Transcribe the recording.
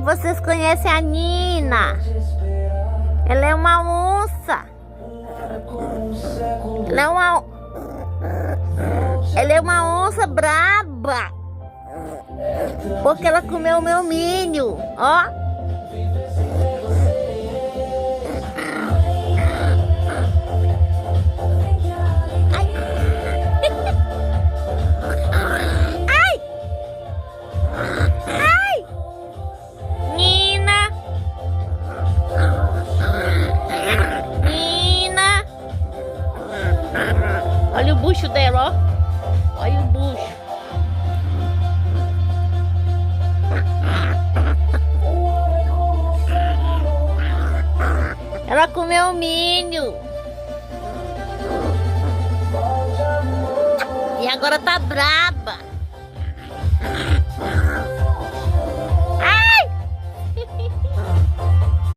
vocês conhecem a Nina. Ela é uma onça. Ela é uma onça braba. Porque ela comeu o meu milho, ó. Olha o bucho dela, ó. Olha o bucho. Ela comeu o milho. E agora tá braba.